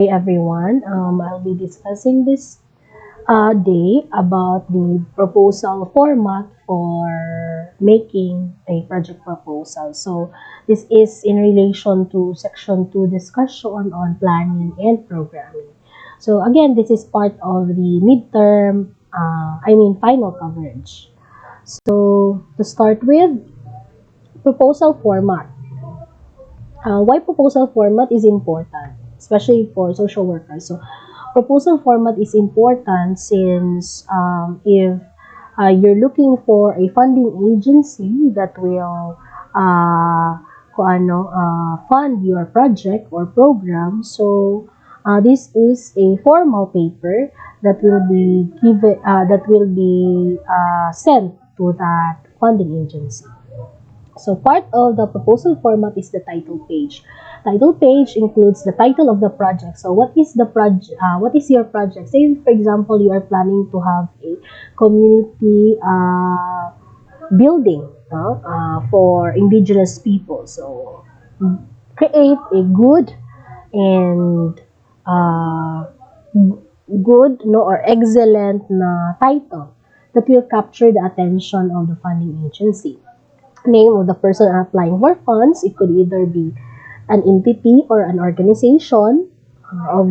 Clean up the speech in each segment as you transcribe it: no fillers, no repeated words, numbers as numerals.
Hey everyone, I'll be discussing this day about the proposal format for making a project proposal. So this is in relation to section 2 discussion on planning and programming. So again, this is part of the midterm, final coverage. So to start with, proposal format. Why proposal format is important, especially for social workers. So proposal format is important since if you're looking for a funding agency that will fund your project or program. So this is a formal paper that will be sent to that funding agency. So part of the proposal format is the title page. Title page includes the title of the project. So what is the project? What is your project? Say for example, you are planning to have a community building for indigenous people. So create a good and uh, good no or excellent na title that will capture the attention of the funding agency. Name of the person applying for funds. It could either be an entity or an organization of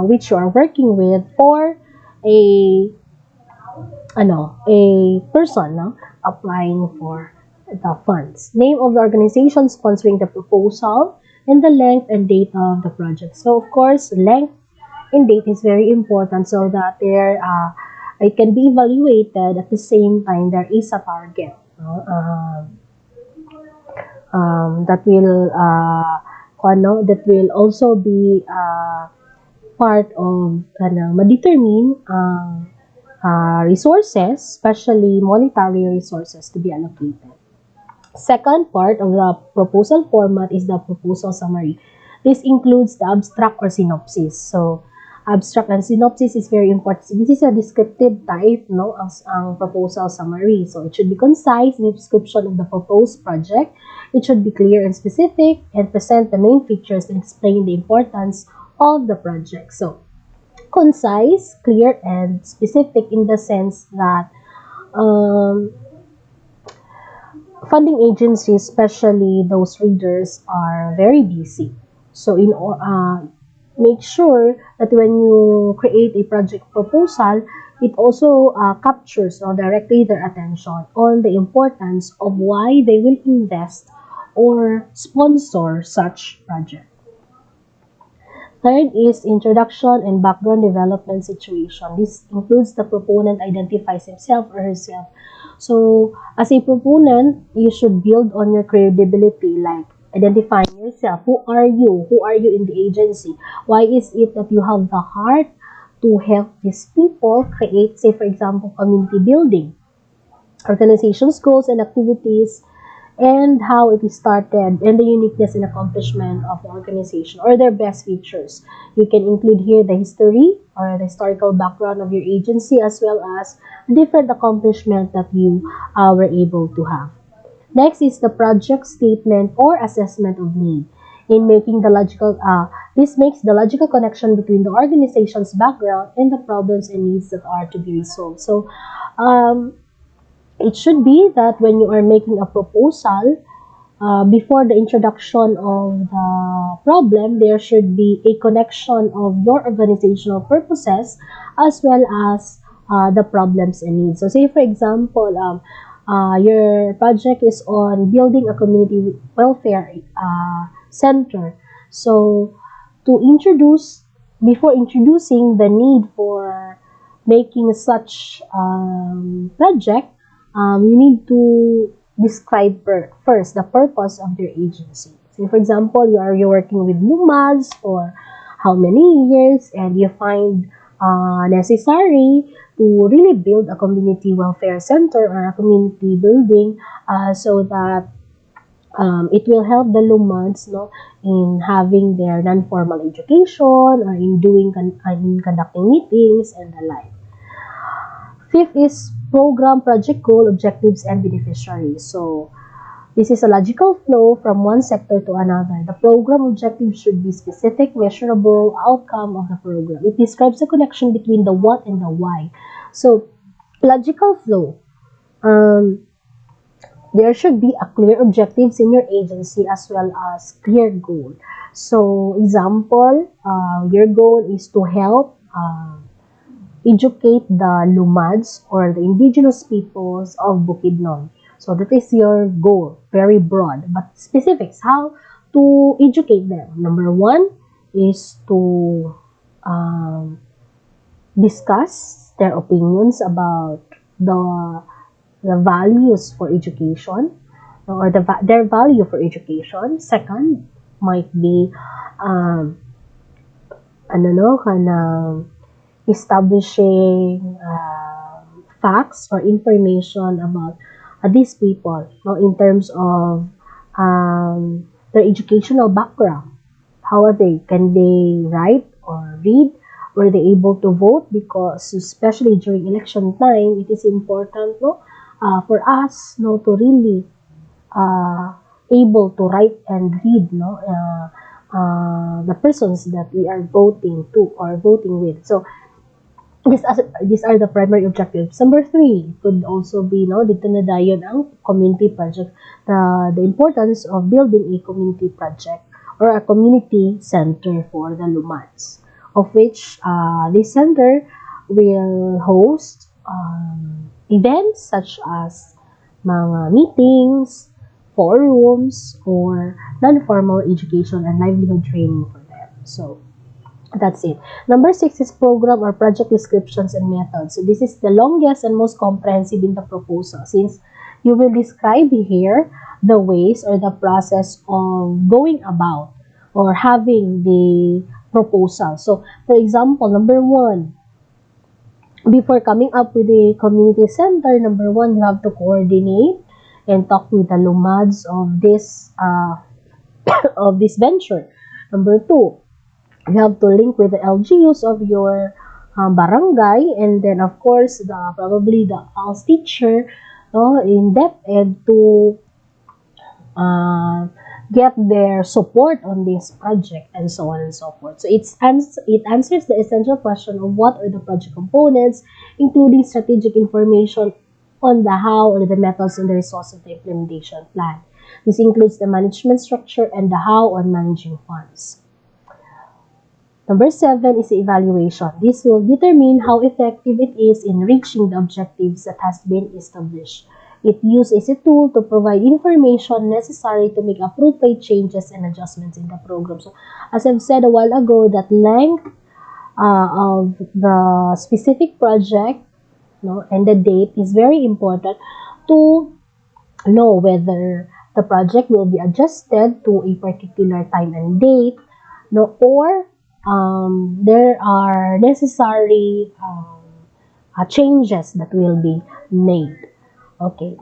which you are working with, or a a person applying for the funds. Name of the organization sponsoring the proposal, and the length and date of the project. So of course, length and date is very important so that it can be evaluated at the same time there is a target. That will also be part of ma-determine ang resources, especially monetary resources to be allocated. Second part of the proposal format is the proposal summary. This includes the abstract or synopsis. So, abstract and synopsis is very important. So, this is a descriptive type, no, as ang proposal summary. So, it should be concise in the description of the proposed project. It should be clear and specific and present the main features and explain the importance of the project. So, concise, clear, and specific in the sense that funding agencies, especially those readers, are very busy. So, make sure that when you create a project proposal, it also captures or directly their attention on the importance of why they will invest or sponsor such project. Third is introduction and background development situation. This includes the proponent identifies himself or herself. So, as a proponent, you should build on your credibility, like identifying yourself. Who are you? Who are you in the agency? Why is it that you have the heart to help these people create, say for example, community building, organization's goals and activities, and how it is started, and the uniqueness and accomplishment of the organization or their best features. You can include here the history or the historical background of your agency, as well as different accomplishments that you were able to have. Next is the project statement or assessment of need. In making the this makes the logical connection between the organization's background and the problems and needs that are to be resolved. So, it should be that when you are making a proposal, before the introduction of the problem, there should be a connection of your organizational purposes as well as the problems and needs. So, say for example, your project is on building a community welfare center. So, before introducing the need for making such project, you need to describe first the purpose of your agency. Say, for example, you're working with LUMAS for how many years, and you find necessary to really build a community welfare center or a community building so that it will help the LUMAS in having their non-formal education or in conducting meetings and the like. Fifth is program, project goal, objectives, and beneficiaries. So, This is a logical flow from one sector to another. The program objective should be specific, measurable outcome of the program. It describes the connection between the what and the why. So, logical flow. There should be a clear objectives in your agency as well as clear goal. So, example, your goal is to help educate the Lumads or the indigenous peoples of Bukidnon. So that is your goal, very broad, but specifics, how to educate them. Number one is to discuss their opinions about the values for education or their value for education. Second might be establishing facts or information about these people, in terms of their educational background. How are they? Can they write or read? Were they able to vote? Because especially during election time, it is important for us to really able to write and read the persons that we are voting to or voting with. So these are the primary objectives. Number 3 could also be dito na dayon ang community project. The importance of building a community project or a community center for the Lumads, of which this center will host events such as mga meetings, forums, or non-formal education and livelihood training for them. So that's it. Number 6 is program or project descriptions and methods. So this is the longest and most comprehensive in the proposal, since you will describe here the ways or the process of going about or having the proposal. So, for example, number 1, before coming up with a community center, number 1, you have to coordinate and talk with the Lumads of this of this venture. Number 2, you have to link with the LGUs of your barangay, and then of course probably the ALS teacher in DepEd to get their support on this project, and so on and so forth. So it answers the essential question of what are the project components, including strategic information on the how or the methods and the resources of the implementation plan. This includes the management structure and the how on managing funds. Number 7 is the evaluation. This will determine how effective it is in reaching the objectives that has been established. It uses a tool to provide information necessary to make appropriate changes and adjustments in the program. So, as I've said a while ago, that length of the specific project and the date is very important to know whether the project will be adjusted to a particular time and date, or there are necessary changes that will be made. Okay.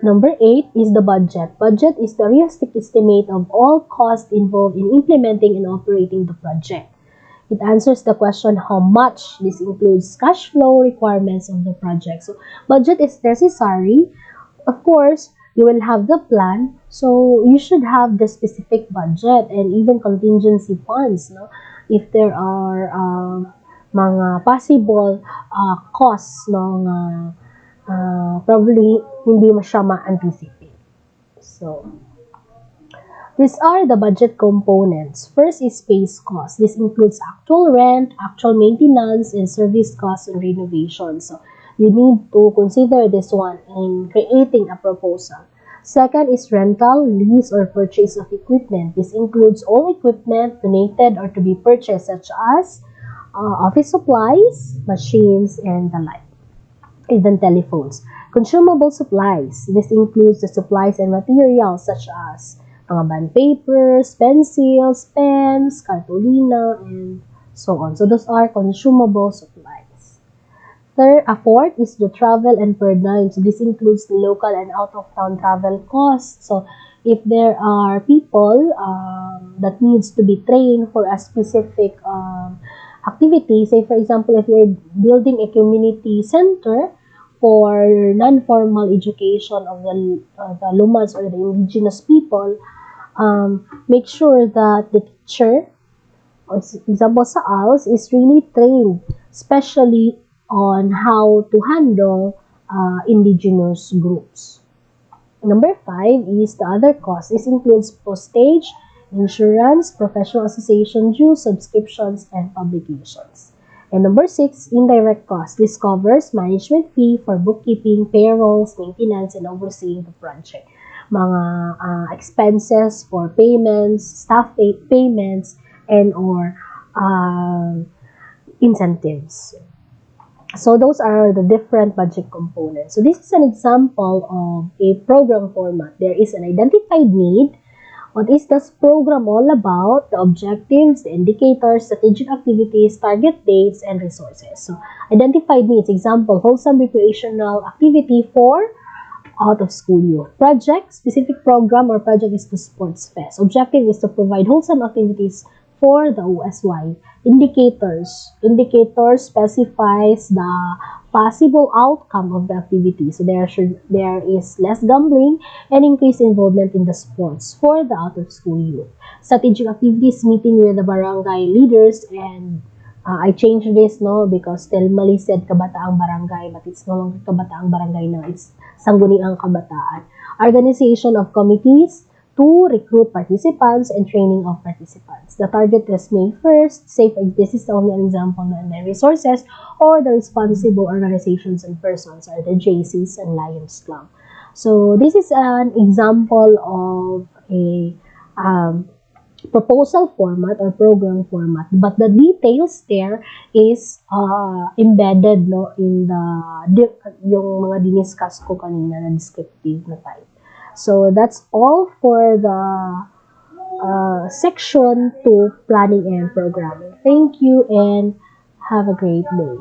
Number 8 is the budget. Budget is the realistic estimate of all costs involved in implementing and operating the project. It answers the question how much. This includes cash flow requirements of the project. So, budget is necessary. Of course, you will have the plan, so you should have the specific budget and even contingency funds, if there are mga possible costs probably hindi mo siya ma-anticipate. So, these are the budget components. First is space cost. This includes actual rent, actual maintenance, and service costs and renovation. So, you need to consider this one in creating a proposal. Second is rental, lease, or purchase of equipment. This includes all equipment donated or to be purchased, such as office supplies, machines, and the like. Even telephones. Consumable supplies. This includes the supplies and materials such as mga bond papers, pencils, pens, cartolina, and so on. So those are consumable supplies. Fourth is the travel and per diem. So this includes the local and out-of-town travel costs. So if there are people that needs to be trained for a specific activity, say for example, if you're building a community center for non-formal education of the Lumans or the indigenous people, make sure that the teacher, for example sa ALS, is really trained, especially on how to handle indigenous groups. Number 5 is the other costs. This includes postage, insurance, professional association dues, subscriptions, and publications. And number 6, indirect costs. This covers management fee for bookkeeping, payrolls, maintenance, and overseeing the project. Mga expenses for payments, staff payments, and or incentives. So those are the different budget components. So this is an example of a program format. There is an identified need. What is this program all about? The objectives, the indicators, strategic activities, target dates, and resources. So identified needs. Example, wholesome recreational activity for out-of-school youth. Project, specific program or project is the sports fest. Objective is to provide wholesome activities for the OSY. Indicators. Indicators specifies the possible outcome of the activity. So there is less gambling and increased involvement in the sports for the out-of-school youth. Strategic activities, meeting with the barangay leaders, and I changed this because Telmali said Kabataang Barangay, but it's no longer Kabataang Barangay now. It's Sangguniang Kabataan. Organization of committees to recruit participants and training of participants. The target is May 1st. This is only an example na the resources or the responsible organizations and persons are the JCs and Lions Club. So this is an example of a proposal format or program format, but the details there is embedded in yung mga diniscuss ko kanina na descriptive na type. So that's all for the section 2, planning and programming. Thank you and have a great day.